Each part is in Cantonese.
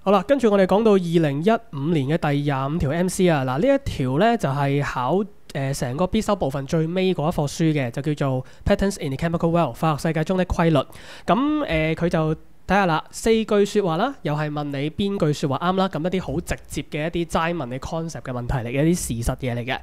好啦，跟住我哋講到2015年嘅第25條 MC 啊，嗱呢一條呢就係考成個必修部分最尾嗰一課書嘅，就叫做 Patterns in the Chemical World 化學世界中的規律。咁佢就睇下啦，4句説話啦，又係問你邊句説話啱啦。咁一啲好直接嘅一啲齋問你 concept 嘅問題嚟嘅，一啲事實嘢嚟嘅。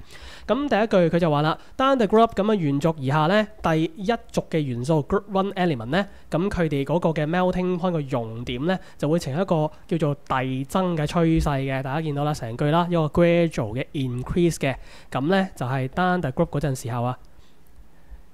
咁第一句佢就話啦 ，down the group 咁樣沿續而下咧，第一族嘅元素 group one element 咧，咁佢哋嗰個嘅 melting point 個熔點咧，就會呈一個叫做遞增嘅趨勢嘅。大家見到啦，成句啦，一個 gradual 嘅 increase 嘅。咁咧就係 down the group 嗰陣時候啊。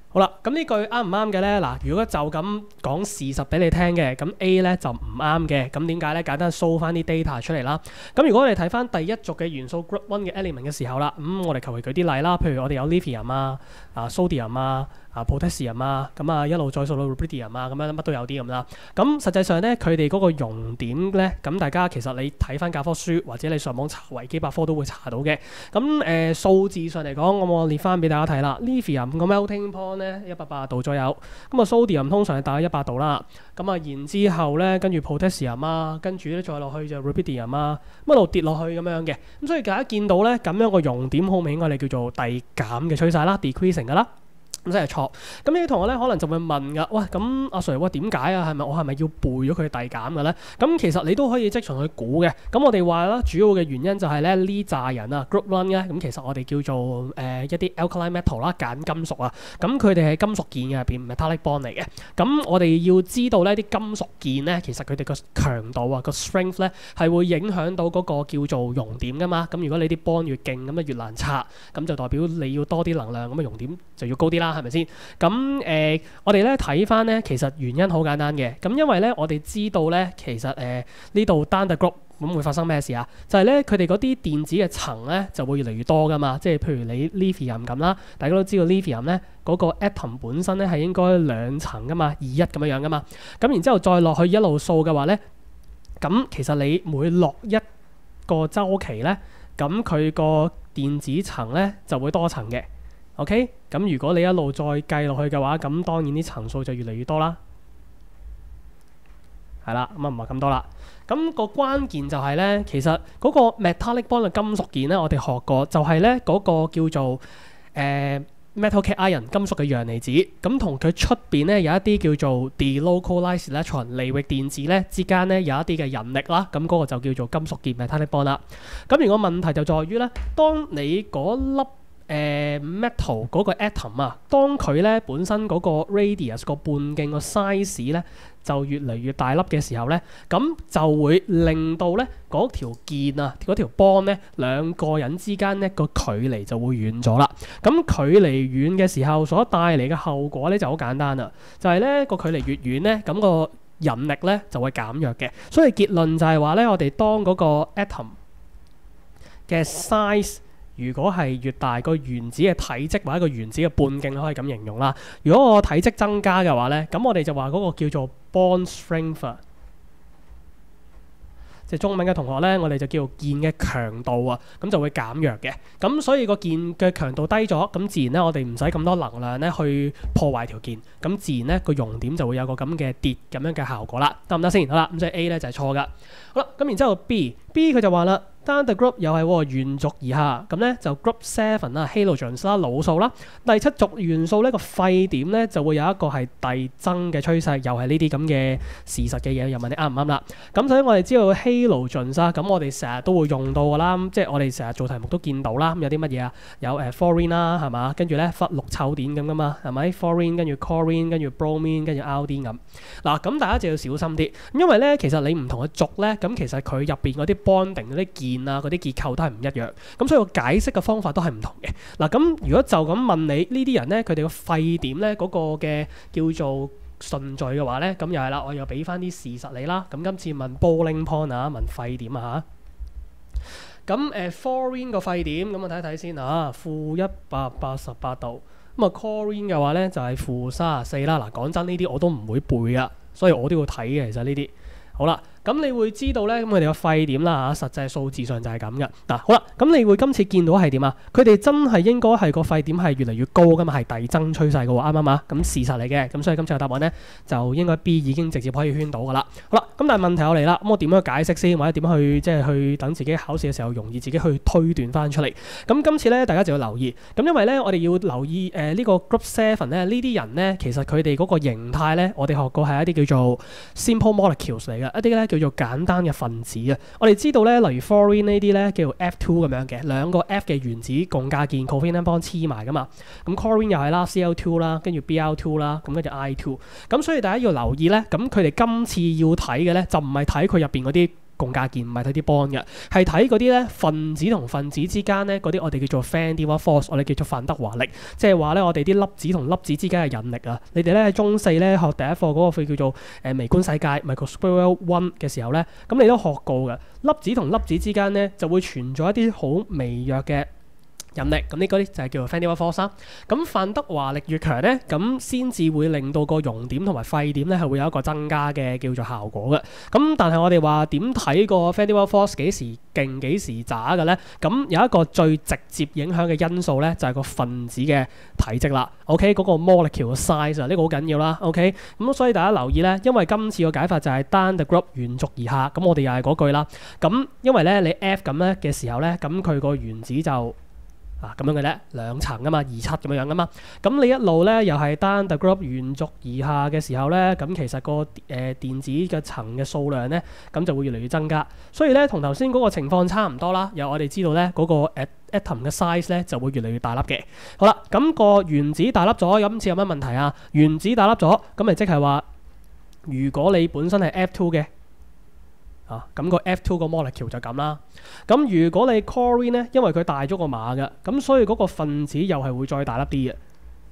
好啦，咁呢句啱唔啱嘅呢？嗱，如果就咁講事實俾你聽嘅，咁 A 呢就唔啱嘅。咁點解呢？簡單 show 翻啲 data 出嚟啦。咁如果我哋睇翻第一族嘅元素 group one 嘅 element 嘅時候啦，我哋求其舉啲例啦，譬如我哋有 lithium 啊、sodium 啊、potassium 啊，咁一路再數到 rubidium 啊，咁樣乜都有啲咁啦。咁實際上呢，佢哋嗰個熔點呢，咁大家其實你睇翻教科書或者你上網查維基百科都會查到嘅。咁數字上嚟講，我列翻俾大家睇啦。lithium 個 melting point 呢，180度左右。咁sodium 通常係大約100度啦。咁然之後呢，跟住 potassium 啊，跟住咧再落去就 rubidium 啊，一路跌落去咁樣嘅。咁所以大家見到呢，咁樣個熔點好明顯我哋叫做遞減嘅趨勢啦 ，decreasing 㗎啦。咁真係錯。咁呢啲同學咧可能就會問㗎，喂，咁阿 Sir，點解啊？我係咪要背咗佢遞減嘅咧？咁其實你都可以即場去估嘅。咁我哋話啦，主要嘅原因就係咧呢扎人啊 ，group one 咧，咁其實我哋叫做一啲 alkali metal 啦，鹼金屬啊。咁佢哋係金屬鍵嘅入邊 metallic bond 嚟嘅。咁我哋要知道呢啲金屬鍵咧，其實佢哋個強度啊，個 strength 咧係會影響到嗰個叫做熔點噶嘛。咁如果你啲 bond 越勁，咁越難拆，咁就代表你要多啲能量，咁熔點就要高啲啦。係咪先？咁我哋咧睇翻咧，其實原因好簡單嘅。咁因為咧，我哋知道咧，其實呢度 down the group 咁會發生咩事啊？就係咧，佢哋嗰啲電子嘅層咧就會越嚟越多噶嘛。即係譬如你 lithium 咁啦，大家都知道 lithium 咧嗰個 atom 本身咧係應該2層噶嘛，2:1咁樣樣噶嘛。咁然之後再落去一路數嘅話咧，咁其實你每落一個週期咧，咁佢個電子層咧就會多層嘅。OK， 咁如果你一路再計落去嘅話，咁當然啲層數就越嚟越多啦，係啦，咁唔係咁多啦。咁個關鍵就係咧，其實嗰個 metallic bond 嘅金屬鍵咧，我哋學過，就係咧嗰個叫做metal cation ion 金屬嘅陽離子，咁同佢出邊咧有一啲叫做 delocalized electron 離域電子咧之間咧有一啲嘅引力啦，咁嗰個就叫做金屬鍵 metallic bond 啦。咁而個問題就在於咧，當你嗰粒metal 嗰個 atom 啊，當佢咧本身嗰個 radius 個半徑個 size 咧就越嚟越大粒嘅時候咧，咁就會令到咧嗰條鍵啊，嗰條 bond 咧兩個人之間咧個距離就會遠咗啦。咁距離遠嘅時候所帶嚟嘅後果咧就好簡單啦，就係咧個距離越遠咧，咁個引力咧就會減弱嘅。所以結論就係話咧，我哋當嗰個 atom 嘅 size 如果係越大，個原子嘅體積或者個原子嘅半徑都可以咁形容啦。如果個體積增加嘅話咧，咁我哋就話嗰個叫做 bond strength， 即係中文嘅同學咧，我哋就叫做鍵嘅強度啊，咁就會減弱嘅。咁所以個鍵嘅強度低咗，咁自然咧我哋唔使咁多能量咧去破壞條鍵，咁自然咧個熔點就會有個咁嘅跌咁樣嘅效果啦。得唔得先？好啦，咁所以 A 咧就係錯噶。好啦，咁然之後 B 佢就話啦。down the group 又係喎，沿續而下，咁咧就 group 7啦 halogens 啦，老素啦，第7族元素呢個沸點咧就會有一個係遞增嘅趨勢，又係呢啲咁嘅事實嘅嘢，又問你啱唔啱啦？咁所以我哋知道 halogens 啦，咁我哋成日都會用到噶啦，即係我哋成日做題目都見到啦。咁有啲乜嘢啊？有fluorine 啦，係嘛？跟住咧氟氯溴碘咁噶嘛，係咪 ？fluorine 跟住 chlorine 跟住 bromine 跟住 iodine 咁。嗱，咁大家就要小心啲，因為咧其實你唔同嘅族咧，咁其實佢入邊嗰啲 bonding 嗰啲鍵啊，嗰啲結構都係唔一樣，咁所以個解釋嘅方法都係唔同嘅。嗱，咁如果就咁問你呢啲人咧，佢哋個沸點咧嗰個嘅叫做順序嘅話咧，咁又係啦，我又俾翻啲事實你啦。咁今次問 boiling point 啊，問沸點啊嚇。咁fluorine 個沸點，咁我睇一睇先啊，-188度。咁啊 chlorine 嘅話咧就係-34啦。嗱，講真呢啲我都唔會背噶，所以我都要睇嘅。其實呢啲好啦。咁你會知道咧，咁佢哋個沸點啦嚇，實際數字上就係咁嘅。嗱，好啦，咁你會今次見到係點啊？佢哋真係應該係個沸點係越嚟越高噶嘛，係遞增趨勢嘅喎，啱唔啱啊？咁事實嚟嘅，咁所以今次嘅答案咧就應該 B 已經直接可以圈到噶啦。好啦，咁但係問題我嚟啦，咁我點樣解釋先，或者點樣去即係去等自己考試嘅時候容易自己去推斷翻出嚟？咁今次咧大家就要留意，咁因為咧我哋要留意呢個 Group 7咧呢啲人咧，其實佢哋嗰個形態咧，我哋學過係一啲叫做 simple molecules 嚟嘅，一啲咧叫做簡單嘅分子啊。我哋知道咧，例如 fluorine 呢啲咧叫做 F2 咁樣嘅，兩個 F 嘅原子共價鍵 covalent bond 黐埋噶嘛。咁 chlorine 又係啦 ，Cl2 啦，跟住 Br2 啦，咁跟住 I2。咁所以大家要留意咧，咁佢哋今次要睇嘅咧就唔係睇佢入邊嗰啲共價鍵，唔係睇啲 bond 嘅，係睇嗰啲咧分子同分子之間咧嗰啲我哋叫做 van der Waals force， 我哋叫做范德華力，即係話咧我哋啲粒子同粒子之間嘅引力啊。你哋咧喺中四咧學第一課嗰個叫做微觀世界 Microscopic One 嘅時候咧，咁你都學過嘅，粒子同粒子之間咧就會存在一啲好微弱嘅引力，咁呢個咧就係叫做 van der Waals force。咁范德華力越強咧，咁先至會令到個熔點同埋沸點咧係會有一個增加嘅叫做效果嘅。咁但係我哋話點睇個 van der Waals force 幾時勁幾時渣嘅咧？咁有一個最直接影響嘅因素咧，就係個分子嘅體積啦。OK， 嗰個 molecule size 啊，呢個好緊要啦。OK， 咁所以大家留意咧，因為今次個解法就係單 the group 沿軸而下，咁我哋又係嗰句啦。咁因為咧你 F 咁咧嘅時候咧，咁佢個原子就咁樣嘅咧，兩層噶嘛，27咁樣噶嘛。咁你一路咧又係單 the group 沿軸而下嘅時候咧，咁其實個電子嘅層嘅數量咧，咁就會越嚟越增加。所以咧同頭先嗰個情況差唔多啦。由我哋知道咧嗰個atom 嘅 size 咧就會越嚟越大粒嘅。好啦，咁個原子大粒咗，今次有乜問題啊？原子大粒咗，咁咪即係話，如果你本身係 F2 嘅。咁個 F2 個 molecule 就咁啦。咁如果你 chlorine 咧，因為佢大咗個碼嘅，咁所以嗰個分子又係會再大粒啲嘅。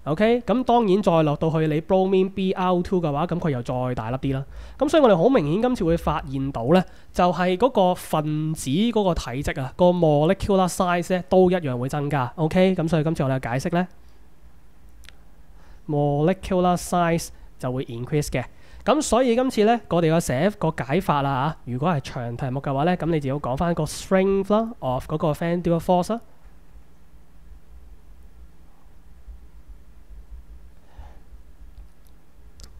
OK，咁當然再落到去你 bromine Br2 嘅話，咁佢又再大粒啲啦。咁所以我哋好明顯今次會發現到咧，就係嗰個分子嗰個體積啊，個 molecular size 咧都一樣會增加。OK，咁所以今次我哋嘅解釋咧 ，molecular size 就會 increase 嘅。咁所以今次咧，我哋個寫個解法啦嚇，如果係長題目嘅話咧，咁你就要講翻個 strength 啦 of 嗰個 van der Waals force 啦。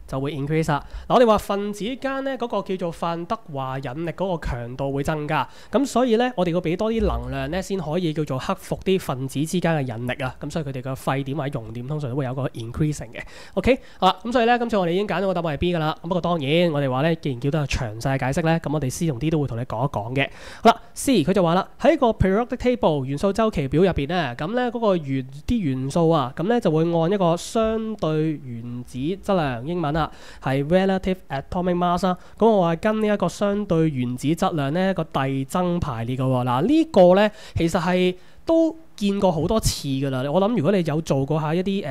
就會 increase 啦。嗱，我哋話分子間咧嗰個叫做范德華引力嗰個強度會增加，咁所以咧我哋要俾多啲能量咧，先可以叫做克服啲分子之間嘅引力啊。咁所以佢哋嘅沸點或者熔點通常都會有個 increasing 嘅。OK， 好啦，咁所以咧今次我哋已經揀咗個答案係 B 噶啦。咁不過當然我哋話咧，既然叫得詳細嘅解釋咧，咁我哋 C 同 D 都會同你講一講嘅。好啦 ，C 佢就話啦，喺個 periodic table 元素週期表入邊咧，咁咧嗰個啲元素啊，咁咧就會按一個相對原子質量，英文係 relative atomic mass 啦。咁我話跟呢一個相對原子質量咧個遞增排列嘅喎。嗱，呢個咧其實係都見過好多次㗎啦。我諗如果你有做過下一啲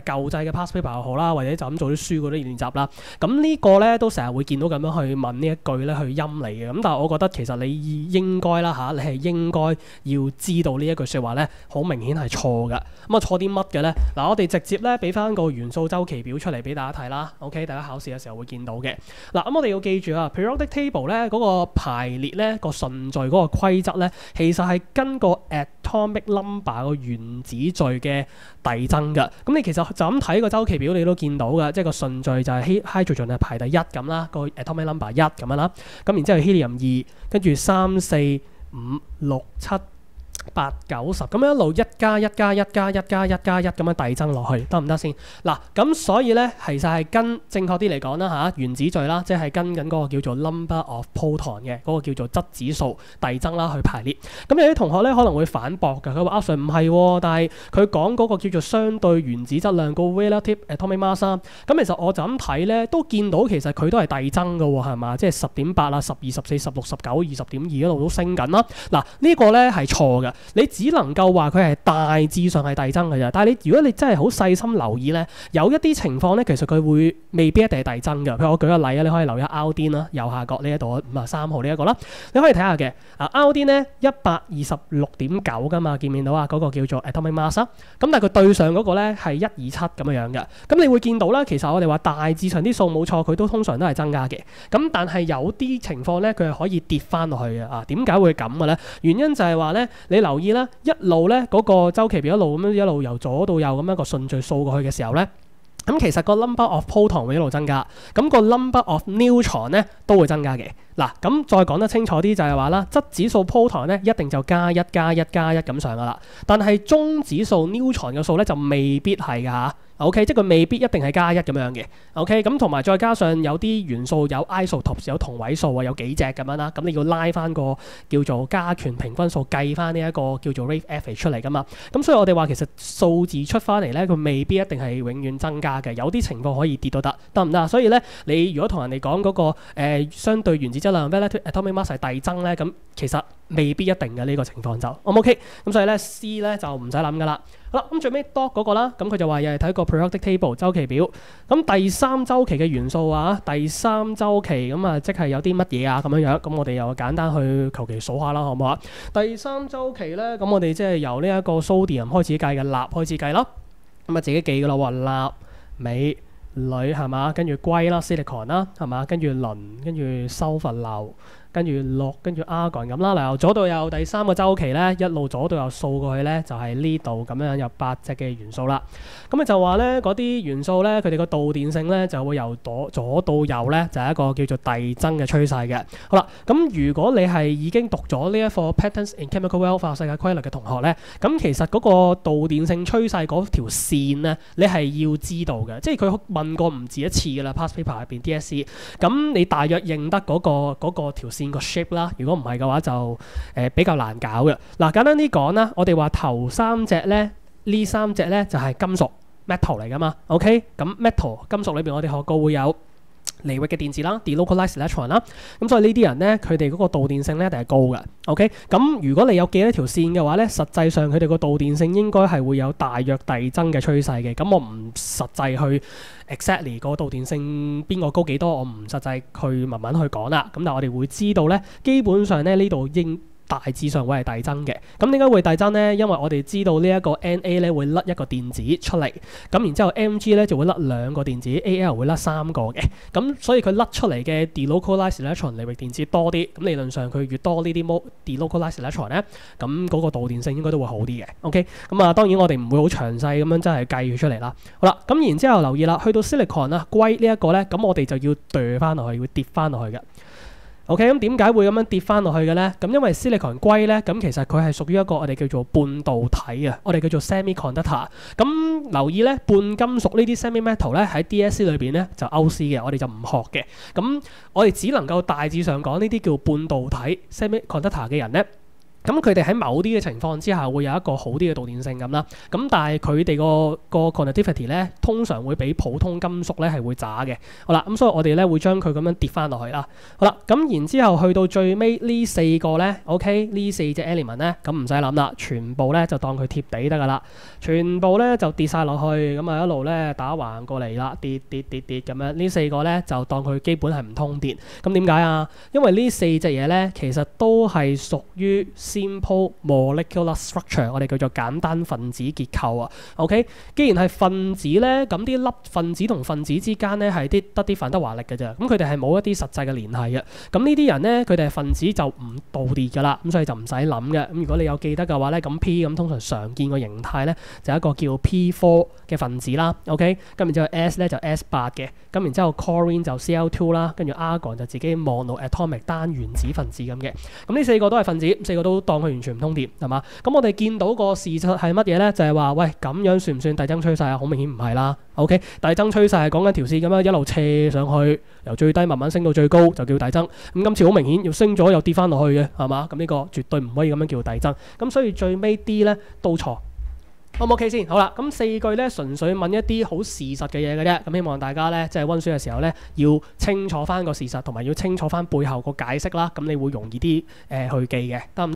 舊制嘅 past paper 又好啦，或者就咁做啲書嗰啲練習啦，咁呢個咧都成日會見到咁樣去問呢一句咧去陰你嘅。咁但係我覺得其實你應該啦嚇，你係應該要知道呢一句説話咧，好明顯係錯㗎。咁啊錯啲乜嘅咧？嗱，我哋直接咧俾翻個元素週期表出嚟俾大家睇啦。OK， 大家考試嘅時候會見到嘅。嗱，咁我哋要記住啊 periodic table 咧嗰個排列咧個順序嗰個規則咧，其實係跟個 atomic number 個原子序嘅遞增㗎。咁你其實就咁睇個週期表，你都見到㗎，即係個順序就係 hydrogen 係排第一咁啦，個 atomic number 1咁樣啦。咁然之後 helium 2，跟住3、4、5、6、7、8、9、10咁樣一路1加1加1加1加1加1咁樣遞增落去，得唔得先？嗱，咁所以咧，其實係跟正確啲嚟講啦嚇，原子序啦，即係跟緊嗰個叫做 number of proton 嘅嗰個叫做質子數遞增啦去排列。咁有啲同學咧可能會反駁㗎，佢話Sir唔係喎，但係佢講嗰個叫做相對原子質量個 relative atomic mass。咁其實我就咁睇咧，都見到其實佢都係遞增㗎喎，係嘛？即係10.8啊、12、14、16、19、20.2一路都升緊啦。嗱，呢個咧係錯嘅。你只能夠話佢係大致上係遞增嘅啫。但係你如果你真係好細心留意咧，有一啲情況咧，其實佢未必一定係遞增嘅。譬如我舉個例啊，你可以留意 RDIN 啦，右下角呢一度53號呢一個啦，你可以睇下嘅。RDIN 咧126.9噶嘛，見唔見到啊？嗰個叫做 atomic mass 咁，但係佢對上嗰個咧係127咁樣嘅。咁你會見到啦，其實我哋話大致上啲數冇錯，佢都通常都係增加嘅。咁但係有啲情況咧，佢係可以跌翻落去嘅。點解會咁嘅咧？原因就係話咧，你留意啦，一路咧嗰個週期表一路咁樣一路由左到右咁樣個順序掃過去嘅時候咧，咁其實個 number of proton 會一路增加，咁個 number of neutron 咧都會增加嘅。嗱，咁再講得清楚啲就係話啦，質子數 proton 咧一定就加一加一加一咁上噶啦，但係中子數 neutron 嘅數咧就未必係㗎嚇。OK， 即係佢未必一定係加一咁樣嘅。OK， 咁同埋再加上有啲元素有 isotopes 有同位數啊，有幾隻咁樣啦，咁你要拉翻個叫做加權平均數計翻呢一個叫做 rate average 出嚟噶嘛。咁所以我哋話其實數字出翻嚟咧，佢未必一定係永遠增加嘅，有啲情況可以跌都得唔得？所以咧，你如果同人哋講嗰個相對原子質量 relative atomic mass 係遞增咧，咁其實未必一定嘅呢個情況就 OK。咁所以咧 C 咧就唔使諗噶啦。好啦，咁最尾 dot 嗰個啦，咁佢就話又係睇個 periodic table 週期表。咁第三週期嘅元素啊，第三週期咁啊，即係有啲乜嘢啊咁樣樣。咁我哋又簡單去求其數下啦，好唔好啊？第三週期咧，咁我哋即係由呢一個 sodium 開始計嘅，鈉開始計啦。咁啊自己記噶啦喎，鈉、鎂、鋁係嘛，跟住硅啦 silicon 啦係嘛，跟住磷，跟住sulfur硫。跟住氯，跟住 argon 咁啦。嗱，由左到右第三個週期咧，一路左到右掃過去咧，就係呢度咁樣有8隻嘅元素啦。咁就話咧，嗰啲元素咧，佢哋個導電性咧就會由左到右咧，就係一個叫做遞增嘅趨勢嘅。好啦，咁如果你係已經讀咗呢一課 Patterns in Chemical World 化學世界規律嘅同學咧，咁其實嗰個導電性趨勢嗰條線咧，你係要知道嘅。即係佢問過唔止一次㗎啦 ，past paper 入邊 DSE。咁你大約認得嗰個條線個 shape 啦，如果唔係嘅話就比較難搞嘅。嗱，簡單啲講啦，我哋話頭三隻咧，呢三隻咧就係金屬 metal 嚟噶嘛。OK， 咁 metal 金屬裏邊我哋學過會有離域嘅電子啦 ，delocalized electron 啦。咁所以呢啲人咧，佢哋嗰個導電性咧一定係高嘅。OK， 咁如果你有記一條線嘅話咧，實際上佢哋個導電性應該係會有大約遞增嘅趨勢嘅。咁我唔實際去 exactly 個導電性邊個高幾多，我唔實際去慢慢去講啦。咁但係我哋會知道咧，基本上咧呢度應大致上會係遞增嘅。咁點解會遞增咧？因為我哋知道呢一個 Na 咧會甩一個電子出嚟，咁然之後 Mg 咧就會甩兩個電子 ，Al 會甩三個嘅。咁所以佢甩出嚟嘅 delocalized electron 離域電子多啲，咁理論上佢越多呢啲 delocalized electron 咧，咁嗰個導電性應該都會好啲嘅。OK， 咁啊當然我哋唔會好詳細咁樣真係計佢出嚟啦。好啦，咁然之後留意啦，去到 silicon 啊硅呢一個咧，咁我哋就要墮翻落去，會跌翻落去嘅。OK， 咁點解會咁樣跌翻落去嘅咧？咁因為 silicon 硅咧，咁其實佢係屬於一個我哋叫做半導體啊，我哋叫做 semiconductor。咁留意咧，半金屬呢啲 semi-metal 咧喺 DSE 裏邊咧就 OC 嘅，我哋就唔學嘅。咁我哋只能夠大致上講呢啲叫半導體 semiconductor 嘅人咧。咁佢哋喺某啲嘅情況之下會有一個好啲嘅導電性咁啦，咁但係佢哋個 conductivity 咧通常會比普通金屬咧係會渣嘅。好啦，咁所以我哋咧會將佢咁樣跌翻落去啦。好啦，咁然之後去到最尾呢四個咧 ，OK 呢四隻 element 咧，咁唔使諗啦，全部咧就當佢貼地得噶啦，全部咧就跌晒落去，咁啊一路咧打橫過嚟啦，跌咁樣。呢四個咧就當佢基本係唔通電。咁點解啊？因為呢四隻嘢咧其實都係屬於simple molecular structure， 我哋叫做簡單分子結構啊。OK， 既然係分子咧，咁啲粒分子同分子之間咧係得啲范德華力嘅啫。咁佢哋係冇一啲實際嘅聯繫嘅。咁呢啲人咧，佢哋係分子就唔導電㗎啦。咁所以就唔使諗嘅。咁如果你有記得嘅話咧，咁 P 咁通常常見個形態咧就係一個叫 P4 嘅分子啦。OK， 咁然之後 S 咧就 S8 嘅。咁然之後 Chlorine 就 Cl2 啦，跟住 Argon 就自己 monoatomic 單原子分子咁嘅。咁呢四個都係分子，四個都當佢完全唔通電，係嘛？咁我哋見到個事實係乜嘢咧？就係話，喂，咁樣算唔算遞增趨勢啊？好明顯唔係啦。OK， 遞增趨勢係講緊條線咁樣一路斜上去，由最低慢慢升到最高就叫遞增。咁今次好明顯要升咗又跌翻落去嘅，係嘛？咁呢個絕對唔可以咁樣叫遞增。咁所以最尾 D 咧都錯。好唔 OK 先？好啦，咁四句咧純粹問一啲好事實嘅嘢嘅啫。咁希望大家咧即係溫書嘅時候咧要清楚翻個事實，同埋要清楚翻背後個解釋啦。咁你會容易啲去記嘅，得唔得？